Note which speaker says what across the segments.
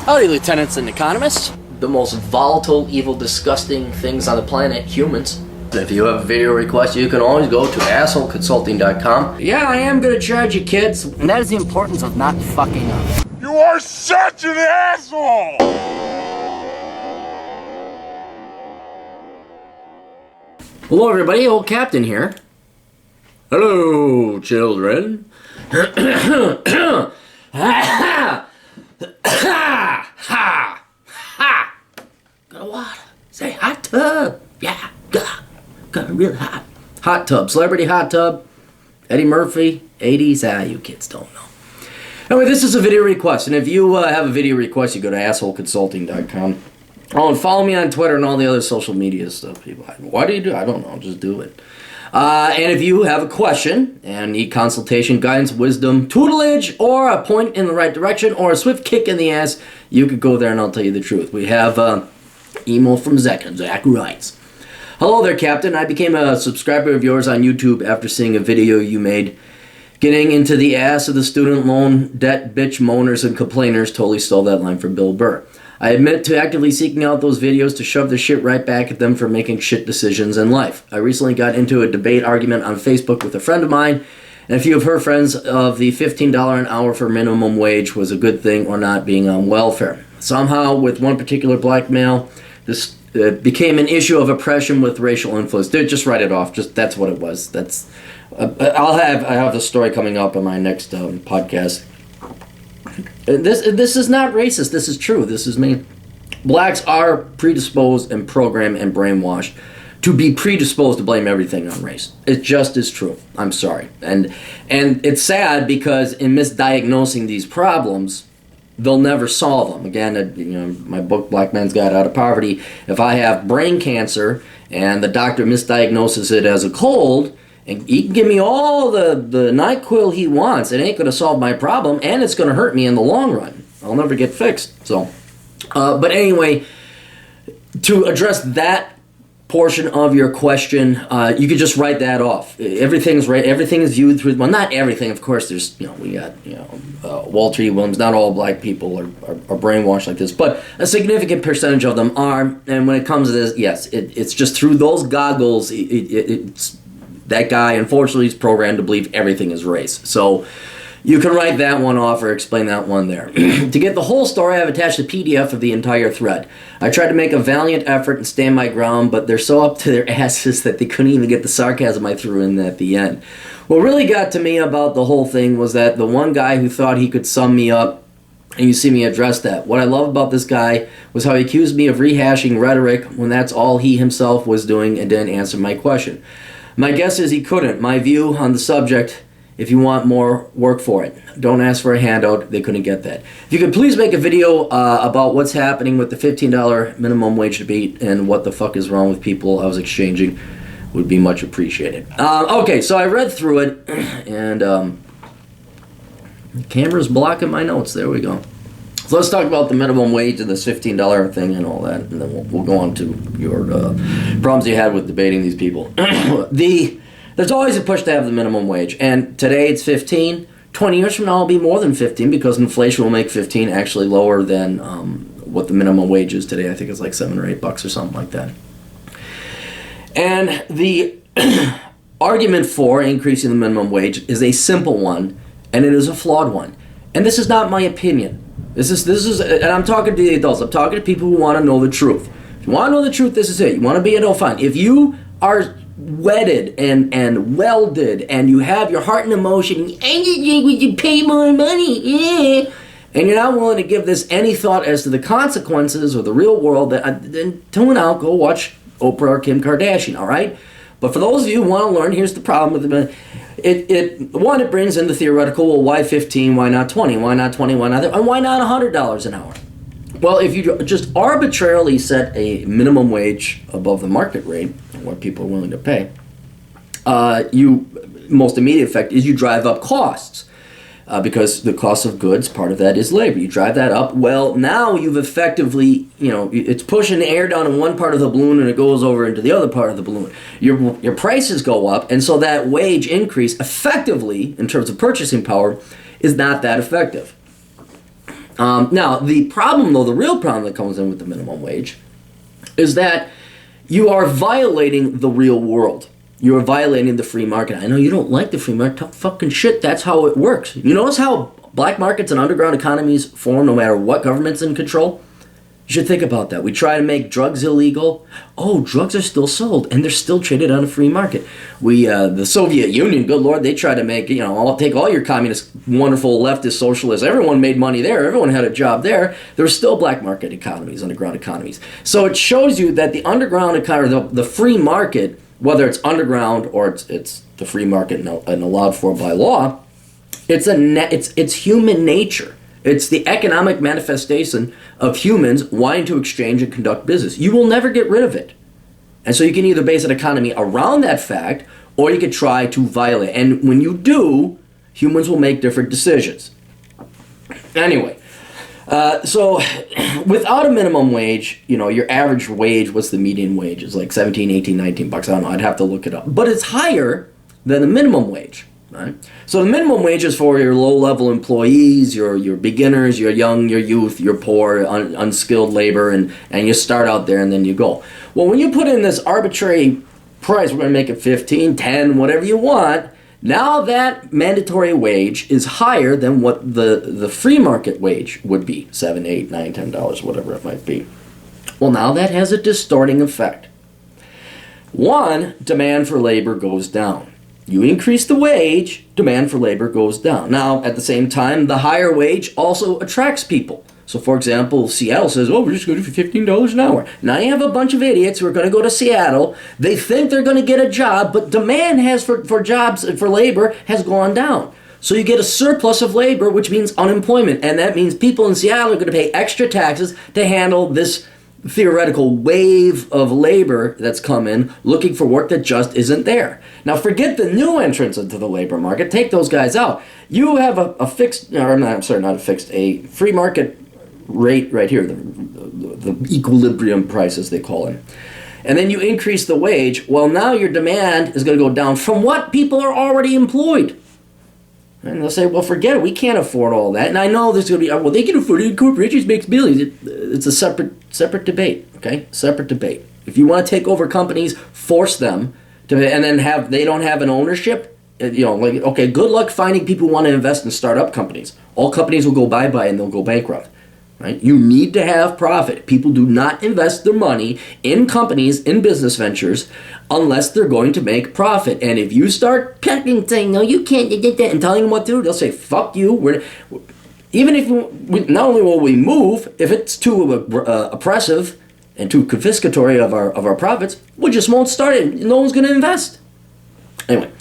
Speaker 1: Howdy, lieutenants and economists.
Speaker 2: The most volatile, evil, disgusting things on the planet, humans. If you have a video request, you can always go to assholeconsulting.com.
Speaker 1: Yeah, I am gonna charge you, kids. And that is the importance of not fucking up.
Speaker 3: You are such an asshole!
Speaker 2: Hello everybody, old Captain here. Hello, children. Ha ha! Got a water. Say hot tub. Yeah, got a real hot. Hot tub, celebrity hot tub. Eddie Murphy, 80s. You kids don't know. Anyway, this is a video request, and if you have a video request, you go to assholeconsulting.com. Oh, and follow me on Twitter and all the other social media stuff, people. Why do you do it? I don't know. Just do it. And if you have a question and need consultation, guidance, wisdom, tutelage, or a point in the right direction, or a swift kick in the ass, you could go there and I'll tell you the truth. We have email from Zach, and Zach writes, "Hello there, Captain. I became a subscriber of yours on YouTube after seeing a video you made. Getting into the ass of the student loan debt bitch moaners and complainers." Totally stole that line from Bill Burr. "I admit to actively seeking out those videos to shove the shit right back at them for making shit decisions in life. I recently got into a debate argument on Facebook with a friend of mine, and a few of her friends of the $15 an hour for minimum wage was a good thing or not being on welfare. Somehow, with one particular black male, this became an issue of oppression with racial influence." Dude, just write it off. Just that's what it was. That's I have the story coming up in my next podcast. This is not racist. This is true. This is me. Blacks are predisposed and programmed and brainwashed to be predisposed to blame everything on race. It just is true. I'm sorry. And it's sad because in misdiagnosing these problems, they'll never solve them. Again, my book, Black Man's Guide Out of Poverty, if I have brain cancer and the doctor misdiagnoses it as a cold, and he can give me all the NyQuil he wants, it ain't going to solve my problem, and it's going to hurt me in the long run. I'll never get fixed. But anyway, to address that portion of your question, you could just write that off. Everything's right. Everything is viewed through. Well, not everything, of course. There's, we got, Walter E. Williams. Not all black people are brainwashed like this, but a significant percentage of them are. And when it comes to this, yes, it's just through those goggles. It's that guy, unfortunately, is programmed to believe everything is race. So you can write that one off or explain that one there. To get the whole story, I've attached a PDF of the entire thread. I tried to make a valiant effort and stand my ground, but they're so up to their asses that they couldn't even get the sarcasm I threw in at the end. What really got to me about the whole thing was that the one guy who thought he could sum me up, and you see me address that. What I love about this guy was how he accused me of rehashing rhetoric when that's all he himself was doing and didn't answer my question. My guess is he couldn't. My view on the subject: if you want more, work for it. Don't ask for a handout. They couldn't get that. If you could please make a video about what's happening with the $15 minimum wage debate and what the fuck is wrong with people I was exchanging, would be much appreciated. Okay, so I read through it, and the camera's blocking my notes. There we go. So let's talk about the minimum wage and this $15 thing and all that, and then we'll go on to your problems you had with debating these people. There's always a push to have the minimum wage, and today it's 15. 20 years from now it'll be more than 15 because inflation will make 15 actually lower than what the minimum wage is today. I think it's like $7 or $8 or something like that. And the argument for increasing the minimum wage is a simple one, and it is a flawed one. And this is not my opinion. This is, and I'm talking to the adults. I'm talking to people who want to know the truth. If you want to know the truth, this is it. You want to be fine. If you are wedded and welded and you have your heart and emotion, and you pay more money, yeah, and you're not willing to give this any thought as to the consequences or the real world, then tune out, go watch Oprah or Kim Kardashian, all right? But for those of you who want to learn, here's the problem with it brings in the theoretical, well, why 15, why not 20, why not 20, why not, and why not $100 an hour? Well, if you just arbitrarily set a minimum wage above the market rate, what people are willing to pay, most immediate effect is you drive up costs. Because the cost of goods, part of that is labor. You drive that up. Well, now you've effectively, it's pushing air down in one part of the balloon and it goes over into the other part of the balloon. Your prices go up, and so that wage increase effectively, in terms of purchasing power, is not that effective. Now, the problem, though, the real problem that comes in with the minimum wage is that you are violating the real world. You are violating the free market. I know you don't like the free market. Fucking shit, that's how it works. You notice how black markets and underground economies form no matter what government's in control? You should think about that. We try to make drugs illegal. Oh, drugs are still sold, and they're still traded on a free market. The Soviet Union, good Lord, they tried to make, take all your communist, wonderful leftist socialists. Everyone made money there. Everyone had a job there. There were still black market economies, underground economies. So it shows you that the underground economy, the free market, whether it's underground or it's the free market and allowed for by law, it's human nature. It's the economic manifestation of humans wanting to exchange and conduct business. You will never get rid of it. And so you can either base an economy around that fact, or you could try to violate. And when you do, humans will make different decisions. Anyway, so without a minimum wage, your average wage, what's the median wage? It's like 17, 18, 19 bucks. I don't know. I'd have to look it up. But it's higher than the minimum wage. Right? So the minimum wage is for your low-level employees, your beginners, your young, your youth, your poor, unskilled labor, and you start out there and then you go. Well, when you put in this arbitrary price, we're going to make it 15, 10, whatever you want, now that mandatory wage is higher than what the free market wage would be, $7, $8, $9, $10, whatever it might be. Well, now that has a distorting effect. One, demand for labor goes down. You increase the wage, demand for labor goes down. Now, at the same time, the higher wage also attracts people. So, for example, Seattle says, we're just going to do $15 an hour. Now you have a bunch of idiots who are going to go to Seattle. They think they're going to get a job, but demand for jobs, for labor, has gone down. So you get a surplus of labor, which means unemployment. And that means people in Seattle are going to pay extra taxes to handle this theoretical wave of labor that's come in looking for work that just isn't there. Now forget the new entrants into the labor market. Take those guys out. You have a free market rate right here, the equilibrium price as they call it. And then you increase the wage. Well, now your demand is going to go down from what people are already employed. And they'll say, well, forget it. We can't afford all that. And I know there's going to be, well, they can afford it. Corporations makes billions. It's a separate debate, okay? Separate debate. If you want to take over companies, force them to, and then they don't have an ownership, okay, good luck finding people who want to invest in startup companies. All companies will go bye-bye and they'll go bankrupt. Right? You need to have profit. People do not invest their money in companies, in business ventures, unless they're going to make profit. And if you start saying, no, you can't do that, and telling them what to do, they'll say, fuck you. Even if not only will we move, if it's too oppressive and too confiscatory of our profits, we just won't start it. No one's going to invest. Anyway.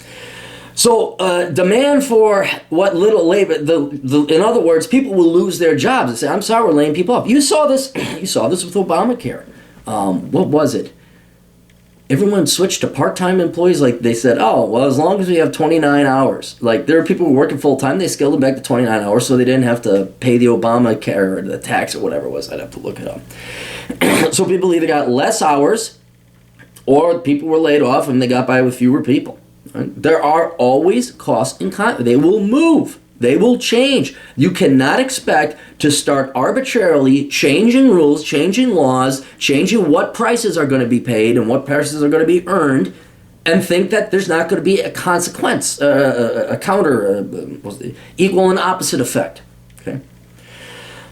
Speaker 2: So demand for what little labor, in other words, people will lose their jobs and say, I'm sorry, we're laying people off. You saw this with Obamacare. What was it? Everyone switched to part-time employees. Like they said, oh, well, as long as we have 29 hours. Like there are people who were working full-time, they scaled it back to 29 hours so they didn't have to pay the Obamacare or the tax or whatever it was. I'd have to look it up. So people either got less hours or people were laid off and they got by with fewer people. There are always costs in content. They will move. They will change. You cannot expect to start arbitrarily changing rules, changing laws, changing what prices are going to be paid and what prices are going to be earned, and think that there's not going to be a consequence, a counter, equal and opposite effect. Okay.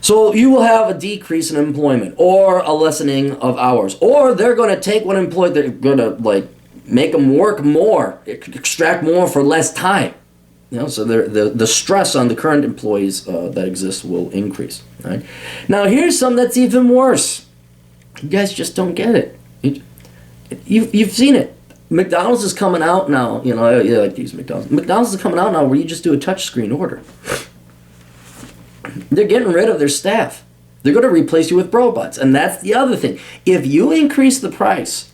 Speaker 2: So you will have a decrease in employment or a lessening of hours, or they're going to take one employee, they're going to make them work more, extract more for less time. So the stress on the current employees that exist will increase. Right? Now here's something that's even worse. You guys just don't get it. You've seen it. McDonald's is coming out now. I like to use McDonald's. McDonald's is coming out now where you just do a touchscreen order. They're getting rid of their staff. They're going to replace you with robots. And that's the other thing. If you increase the price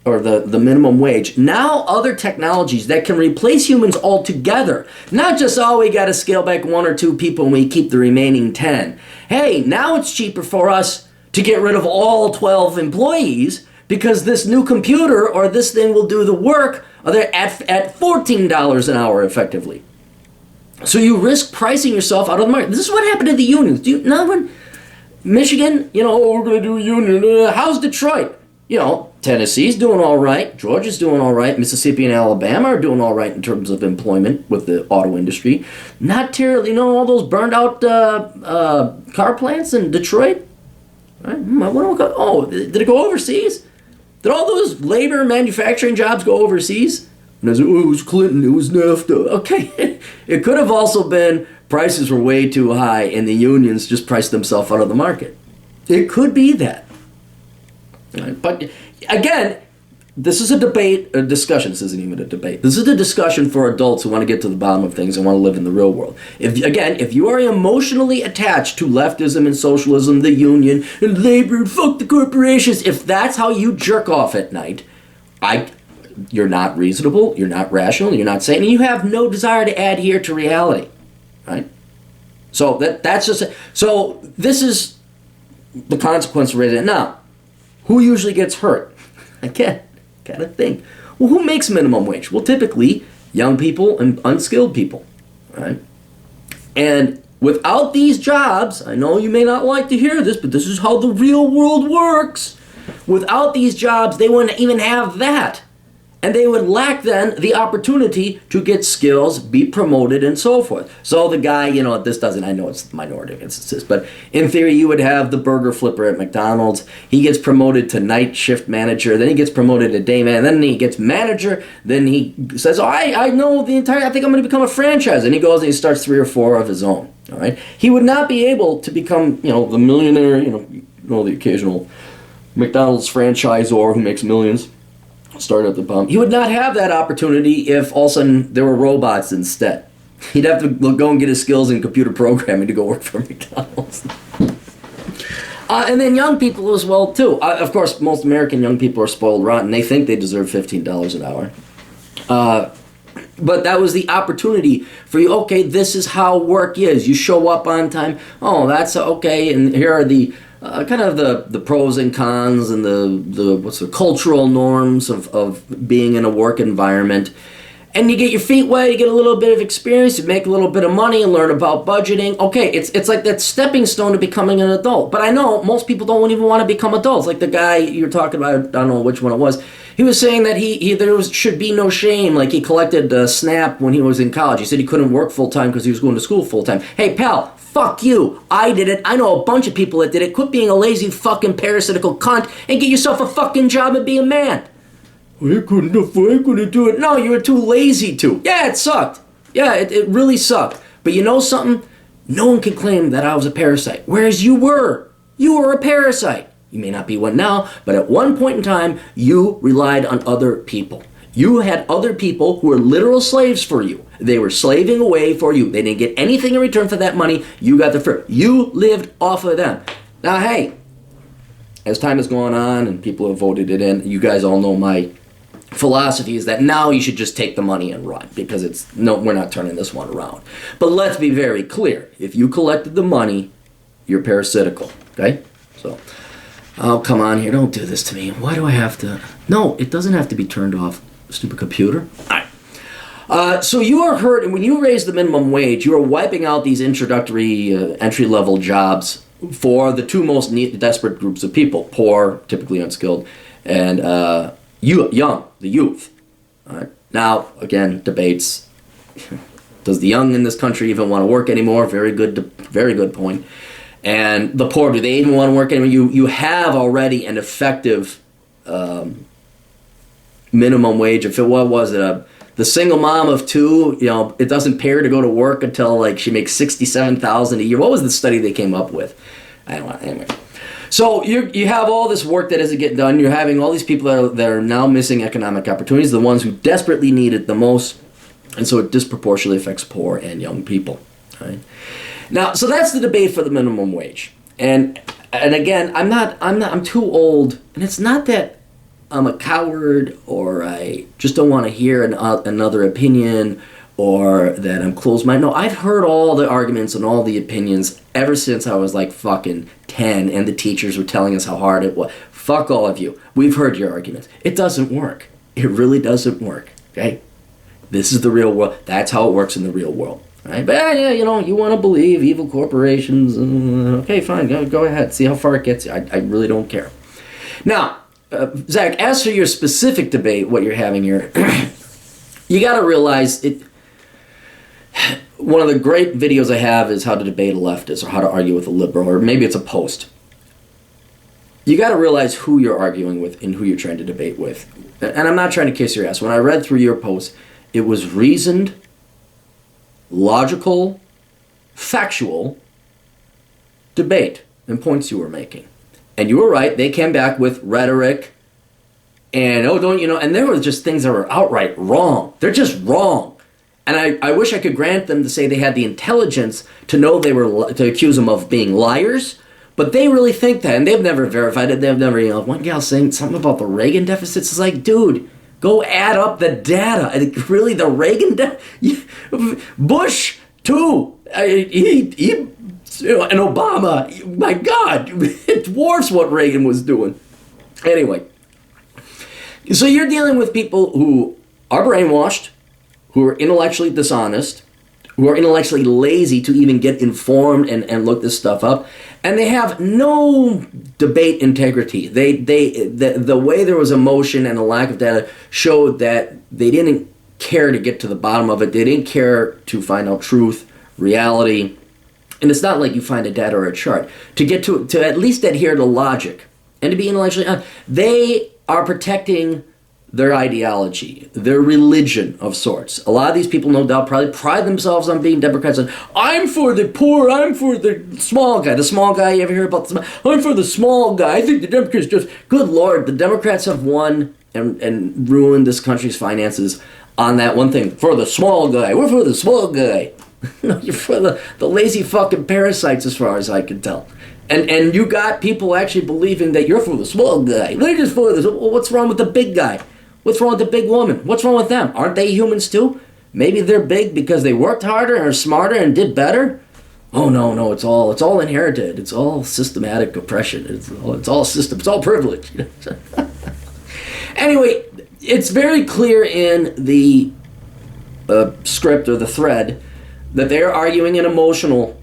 Speaker 2: or the minimum wage, now other technologies that can replace humans altogether, not just, we got to scale back 1 or 2 people and we keep the remaining 10. Hey, now it's cheaper for us to get rid of all 12 employees because this new computer or this thing will do the work at $14 an hour effectively. So you risk pricing yourself out of the market. This is what happened to the unions. When Michigan, we're going to do a union. How's Detroit? Tennessee's doing all right. Georgia's doing all right. Mississippi and Alabama are doing all right in terms of employment with the auto industry. Not terribly, all those burned out car plants in Detroit. Right? Did it go overseas? Did all those labor and manufacturing jobs go overseas? And I said, it was Clinton, it was NAFTA. Okay, it could have also been prices were way too high and the unions just priced themselves out of the market. It could be that. Right? But again, this is a discussion. This isn't even a debate. This is a discussion for adults who want to get to the bottom of things and want to live in the real world. If you are emotionally attached to leftism and socialism, the union, and labor, and fuck the corporations, if that's how you jerk off at night, you're not reasonable, you're not rational, you're not sane, and you have no desire to adhere to reality. Right? So that's just so this is the consequence of raising it. Now, who usually gets hurt? Again, gotta think. Well, who makes minimum wage? Well, typically young people and unskilled people, right? And without these jobs, I know you may not like to hear this, but this is how the real world works. Without these jobs, they wouldn't even have that. And they would lack then the opportunity to get skills, be promoted, and so forth. So the guy, I know it's minority instances, but in theory you would have the burger flipper at McDonald's. He gets promoted to night shift manager, then he gets promoted to day man, then he gets manager, then he says, I know I think I'm going to become a franchise. And he goes and he starts 3 or 4 of his own. All right, he would not be able to become, the millionaire, the occasional McDonald's franchisor who makes millions. Start at the bottom. He would not have that opportunity if all of a sudden there were robots instead. He'd have to go and get his skills in computer programming to go work for McDonald's. And then young people as well, too. Of course, most American young people are spoiled rotten. They think they deserve $15 an hour. But that was the opportunity for you. Okay, this is how work is. You show up on time. Oh, that's okay. And here are the kind of the pros and cons and the cultural norms of being in a work environment. And you get your feet wet, you get a little bit of experience, you make a little bit of money and learn about budgeting. Okay, it's like that stepping stone to becoming an adult. But I know most people don't even want to become adults. Like the guy you were talking about, I don't know which one it was. He was saying that should be no shame. Like he collected SNAP when he was in college. He said he couldn't work full-time because he was going to school full-time. Hey, pal, fuck you. I did it. I know a bunch of people that did it. Quit being a lazy fucking parasitical cunt and get yourself a fucking job and be a man. I couldn't do it. No, you were too lazy to. Yeah, it sucked. Yeah, it really sucked. But you know something? No one can claim that I was a parasite. Whereas you were. You were a parasite. You may not be one now, but at one point in time, you relied on other people. You had other people who were literal slaves for you. They were slaving away for you. They didn't get anything in return for that money. You got the fruit. You lived off of them. Now, hey, as time has gone on and people have voted it in, you guys all know my philosophy is that now you should just take the money and run because we're not turning this one around. But let's be very clear. If you collected the money, you're parasitical, okay? So, oh, come on here. Don't do this to me. Why do I have to? No, it doesn't have to be turned off. Stupid computer. All right. So you are hurt, and when you raise the minimum wage, you are wiping out these introductory entry-level jobs for the two most desperate groups of people, poor, typically unskilled, and young, the youth. All right. Now, again, debates. Does the young in this country even want to work anymore? Very good point. And the poor, do they even want to work anymore? You have already an effective minimum wage. If it was the single mom of 2, it doesn't pay her to go to work until like she makes $67,000 a year. What was the study they came up with? I don't know. Anyway. So you have all this work that doesn't get done. You're having all these people that are now missing economic opportunities, the ones who desperately need it the most, and so it disproportionately affects poor and young people. Right? Now, so that's the debate for the minimum wage. And again, I'm too old, and it's not that I'm a coward or I just don't want to hear another opinion or that I'm closed-minded. No, I've heard all the arguments and all the opinions ever since I was like fucking 10 and the teachers were telling us how hard it was. Fuck all of you. We've heard your arguments. It doesn't work. It really doesn't work, okay? This is the real world. That's how it works in the real world. Right? But yeah, you want to believe evil corporations. Okay, fine, go ahead. See how far it gets you. I really don't care. Now, Zach, as for your specific debate, what you're having here, you got to realize it. One of the great videos I have is how to debate a leftist or how to argue with a liberal, or maybe it's a post. You got to realize who you're arguing with and who you're trying to debate with. And I'm not trying to kiss your ass. When I read through your post, it was reasoned, logical, factual debate and points you were making. And you were right. They came back with rhetoric and, and there were just things that were outright wrong. They're just wrong. And I wish I could grant them to say they had the intelligence to know to accuse them of being liars, but they really think that, and they've never verified it. They've never, one gal saying something about the Reagan deficits. It's like, dude, go add up the data. Really, the Reagan Bush, too. And Obama, my God, it dwarfs what Reagan was doing. Anyway, so you're dealing with people who are brainwashed, who are intellectually dishonest, who are intellectually lazy to even get informed and look this stuff up, and they have no debate integrity. The way there was emotion and a lack of data showed that they didn't care to get to the bottom of it. They didn't care to find out truth, reality, and it's not like you find a data or a chart. To get to at least adhere to logic and to be intellectually honest, they are protecting their ideology, their religion of sorts. A lot of these people, no doubt, probably pride themselves on being Democrats. And I'm for the poor, I'm for the small guy. The small guy, you ever hear about I'm for the small guy. I think the Democrats just, good Lord, the Democrats have won and ruined this country's finances on that one thing. For the small guy. We're for the small guy. You're for the lazy fucking parasites as far as I can tell. And you got people actually believing that you're for the small guy. They're just for this. Well, what's wrong with the big guy? What's wrong with the big woman? What's wrong with them? Aren't they humans too? Maybe they're big because they worked harder and are smarter and did better? Oh no, it's all inherited. It's all systematic oppression. It's all system. It's all privilege. Anyway, it's very clear in the script or the thread that they're arguing an emotional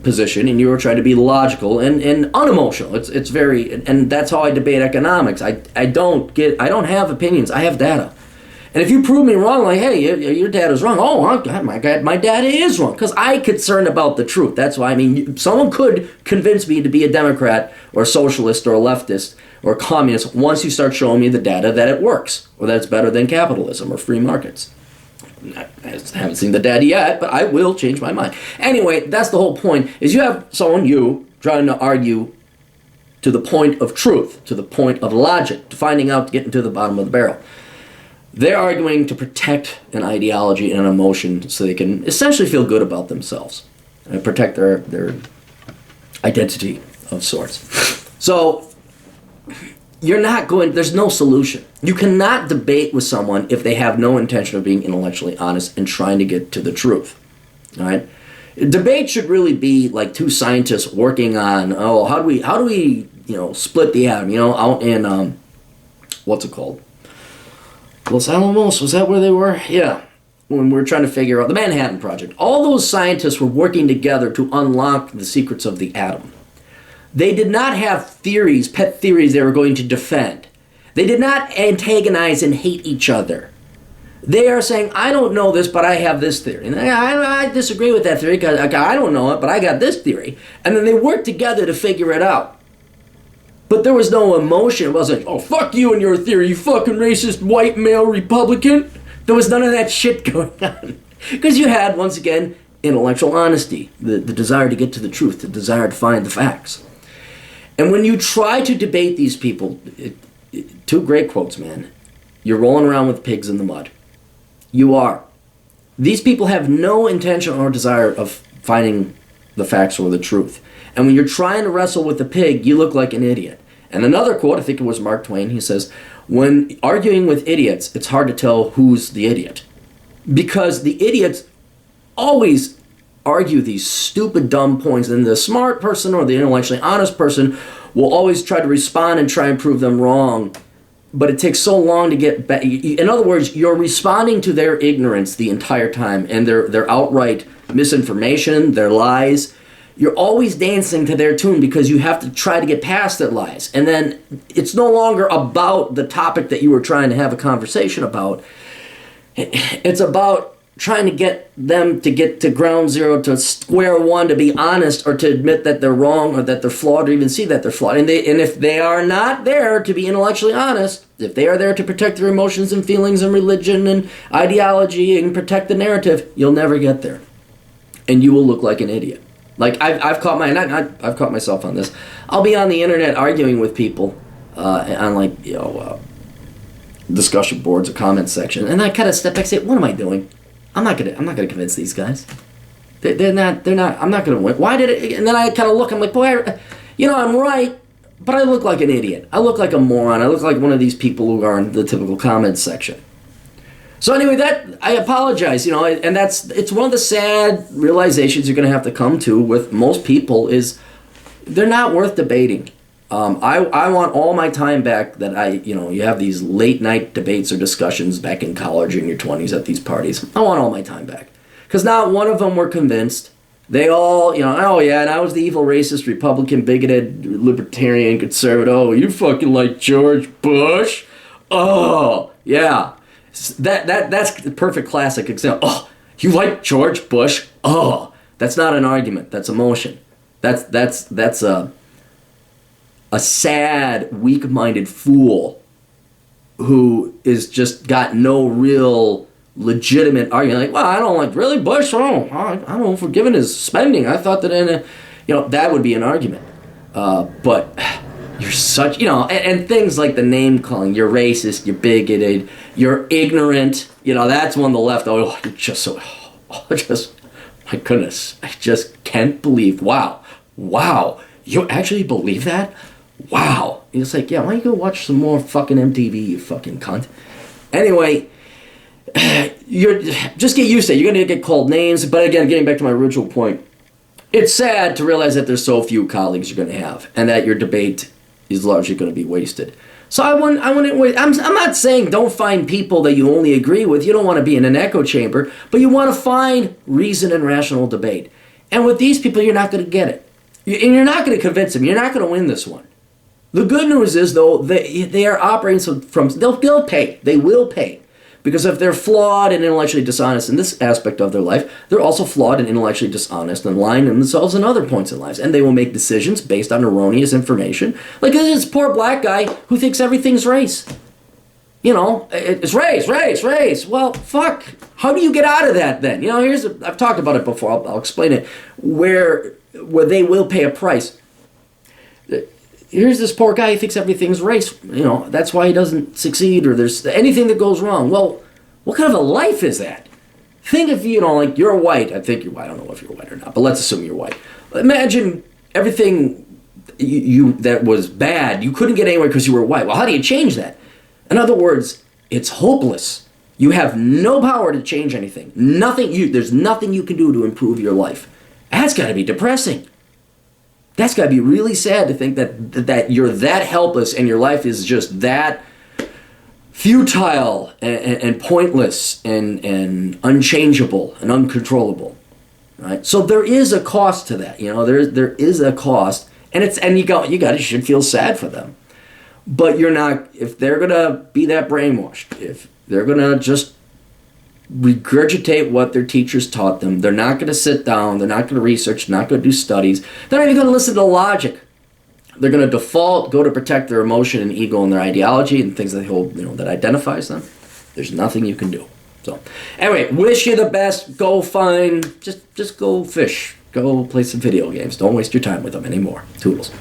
Speaker 2: position, and you were trying to be logical and unemotional. It's very, and that's how I debate economics. I don't have opinions. I have data. And if you prove me wrong, like, hey, your data's wrong. Oh, my God, my data is wrong because I'm concerned about the truth. That's why, someone could convince me to be a Democrat or a socialist or a leftist or a communist once you start showing me the data that it works or that it's better than capitalism or free markets. I haven't seen the data yet, but I will change my mind. Anyway, that's the whole point, is you have you, trying to argue to the point of truth, to the point of logic, to finding out, getting to the bottom of the barrel. They're arguing to protect an ideology and an emotion so they can essentially feel good about themselves and protect their identity of sorts. So there's no solution. You cannot debate with someone if they have no intention of being intellectually honest and trying to get to the truth. All right? Debate should really be like two scientists working on, how do we split the atom, out in, what's it called? Los Alamos, was that where they were? Yeah. When we were trying to figure out the Manhattan Project. All those scientists were working together to unlock the secrets of the atom. They did not have pet theories they were going to defend. They did not antagonize and hate each other. They are saying, I don't know this, but I have this theory. And I disagree with that theory because I don't know it, but I got this theory. And then they worked together to figure it out. But there was no emotion. It wasn't, oh, fuck you and your theory, you fucking racist white male Republican. There was none of that shit going on. Because you had, once again, intellectual honesty, the desire to get to the truth, the desire to find the facts. And when you try to debate these people, two great quotes, man. You're rolling around with pigs in the mud. You are. These people have no intention or desire of finding the facts or the truth. And when you're trying to wrestle with the pig, you look like an idiot. And another quote, I think it was Mark Twain, he says, when arguing with idiots, it's hard to tell who's the idiot. Because the idiots always argue these stupid, dumb points, and the smart person or the intellectually honest person will always try to respond and try and prove them wrong but it takes so long to get back. In other words, you're responding to their ignorance the entire time, and their outright misinformation, their lies. You're always dancing to their tune because you have to try to get past their lies. And then it's no longer about the topic that you were trying to have a conversation about. It's about trying to get them to get to ground zero, to square one, to be honest, or to admit that they're wrong or that they're flawed, or even see that they're flawed. And if they are not there to be intellectually honest, if they are there to protect their emotions and feelings and religion and ideology and protect the narrative, you'll never get there. And you will look like an idiot. Like I've caught I've caught myself on this. I'll be on the internet arguing with people on discussion boards or comment section, and I kind of step back and say, "What am I doing? I'm not gonna convince these guys. They're not. I'm not gonna win. Why did it?" And then I kind of look. I'm like, "Boy, I'm right, but I look like an idiot. I look like a moron. I look like one of these people who are in the typical comments section." So anyway, that I apologize, and it's one of the sad realizations you're going to have to come to with most people is they're not worth debating. I want all my time back that you have these late night debates or discussions back in college or in your 20s at these parties. I want all my time back. Because not one of them were convinced. They all, oh yeah, and I was the evil, racist, Republican, bigoted, libertarian, conservative. Oh, you fucking like George Bush? Oh, yeah. That's the perfect classic example. Oh, you like George Bush? Oh, that's not an argument. That's emotion. That's a sad, weak-minded fool who is just got no real legitimate argument. Like, well, I don't like really Bush. Oh, I don't forgive his spending. I thought that that would be an argument. But you're such, and things like the name calling. You're racist. You're bigoted. You're ignorant. That's one on the left. Oh, you're just so. My goodness, I just can't believe. Wow, you actually believe that? Wow. And it's like, yeah, why don't you go watch some more fucking MTV, you fucking cunt? Anyway, just get used to it. You're going to get called names. But again, getting back to my original point, it's sad to realize that there's so few colleagues you're going to have and that your debate is largely going to be wasted. So I wouldn't wait. I'm not saying don't find people that you only agree with. You don't want to be in an echo chamber, but you want to find reason and rational debate. And with these people, you're not going to get it. And you're not going to convince them. You're not going to win this one. The good news is, though, they are operating from they'll pay. They will pay. Because if they're flawed and intellectually dishonest in this aspect of their life, they're also flawed and intellectually dishonest and lying to themselves in other points in lives. And they will make decisions based on erroneous information. Like this poor black guy who thinks everything's race. It's race. Well, fuck. How do you get out of that then? I've talked about it before. I'll explain it. Where they will pay a price. Here's this poor guy who thinks everything's race. That's why he doesn't succeed or there's anything that goes wrong. Well, what kind of a life is that? Think if, you're white. I think you're white. I don't know if you're white or not, but let's assume you're white. Imagine everything you that was bad, you couldn't get anywhere because you were white. Well, how do you change that? In other words, it's hopeless. You have no power to change anything. There's nothing you can do to improve your life. That's got to be depressing. That's got to be really sad to think that you're that helpless and your life is just that futile and pointless and unchangeable and uncontrollable, right? So there is a cost to that. There is a cost, and you should feel sad for them, but you're not. If they're gonna be that brainwashed, if they're gonna just regurgitate what their teachers taught them. They're not going to sit down. They're not going to research. Not going to do studies. They're not even going to listen to logic. They're going to default, go to protect their emotion and ego and their ideology and things that hold, that identifies them. There's nothing you can do. So, anyway, wish you the best. Go find, just go fish. Go play some video games. Don't waste your time with them anymore. Toodles.